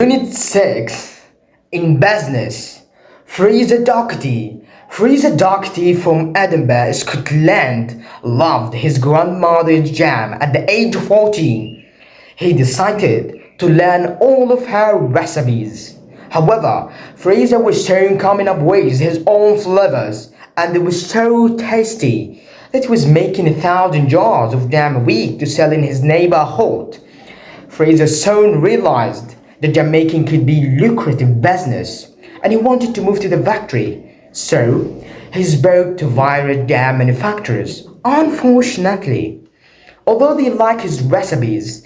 Unit 6 in business. Fraser Doherty. Fraser Doherty from Edinburgh, Scotland, loved his grandmother's jam at the age of 14. He decided to learn all of her recipes. However, Fraser was soon coming up with his own flavors, and they were so tasty that he was making 1,000 jars of jam a week to sell in his neighborhood. Fraser soon realized that jam making could be lucrative business, and he wanted to move to the factory. So he spoke to various jam manufacturers. Unfortunately, although they liked his recipes,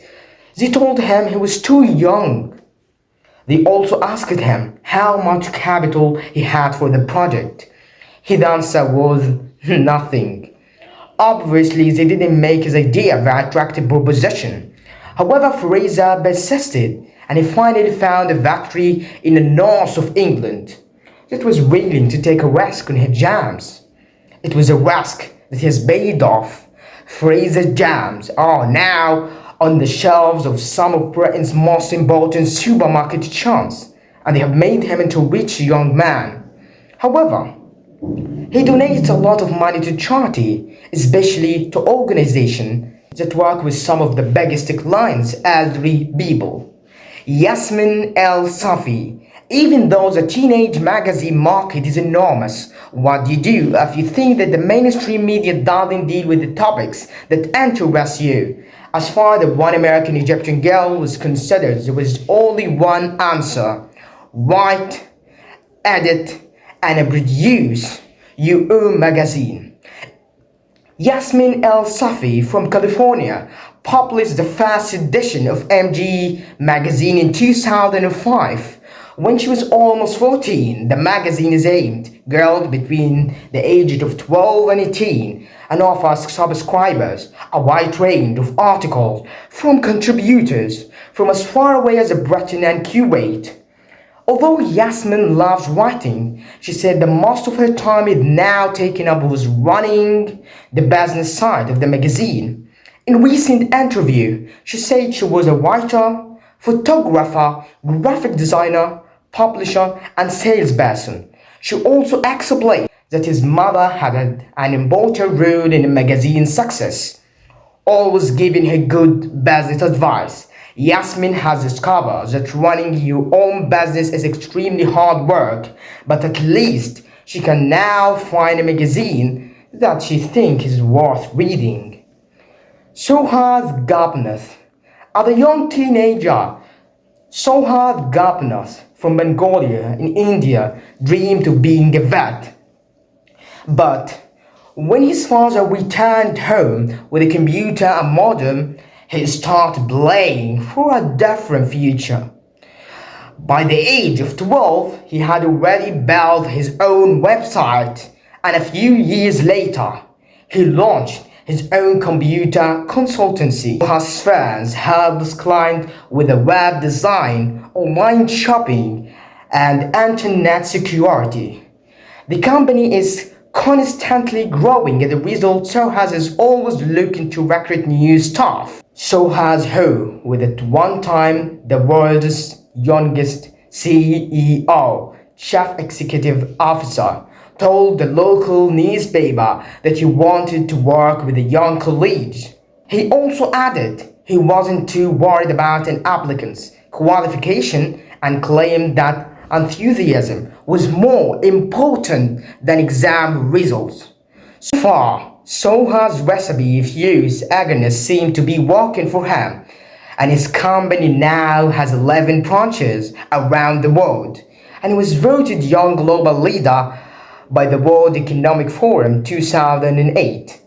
they told him he was too young. They also asked him how much capital he had for the project. His answer was nothing. Obviously, they didn't make his idea a very attractive proposition. However, Fraser persisted, and he finally found a factory in the north of England that was willing to take a risk on his jams. It was a risk that has paid off. Fraser's jams are now on the shelves of some of Britain's most important supermarket chains, and they have made him into a rich young man. However, he donates a lot of money to charity, especially to organizations that work with some of the biggest clients, elderly people. Yasmin El-Safi. Even though the teenage magazine market is enormous, what do you do if you think that the mainstream media doesn't deal with the topics that interest you? As far as the one American Egyptian girl was considered, there was only one answer: write, edit, and produce your own magazine. Yasmin El-Safi from California published the first edition of MG magazine in 2005. When she was almost 14, the magazine is aimed girls between the ages of 12 and 18 and offers subscribers a wide range of articles from contributors from as far away as Britain and Kuwait. Although Yasmin loves writing, she said that most of her time is now taken up with running the business side of the magazine. In a recent interview, she said she was a writer, photographer, graphic designer, publisher, and salesperson. She also explained that his mother had an important role in the magazine's success, always giving her good business advice. Yasmin has discovered that running your own business is extremely hard work, but at least she can now find a magazine that she thinks is worth reading. Sohad Gopnath. As a young teenager, Sohad Gopnath from Mongolia in India dreamed of being a vet. But when his father returned home with a computer and modem, he started playing for a different future. By the age of 12, he had already built his own website, and a few years later, he launched his own computer consultancy. His friends helps clients with the web design, online shopping, and internet security. The company is constantly growing, and the result Sohaz is always looking to recruit new staff. Sohaz Ho, with at one time the world's youngest CEO, Chief Executive Officer, told the local newspaper that he wanted to work with the young colleagues. He also added he wasn't too worried about an applicant's qualification and claimed that enthusiasm was more important than exam results. So far, Sohaz's recipe of youth eagerness seemed to be working for him, and his company now has 11 branches around the world, and he was voted Young Global Leader by the World Economic Forum 2008.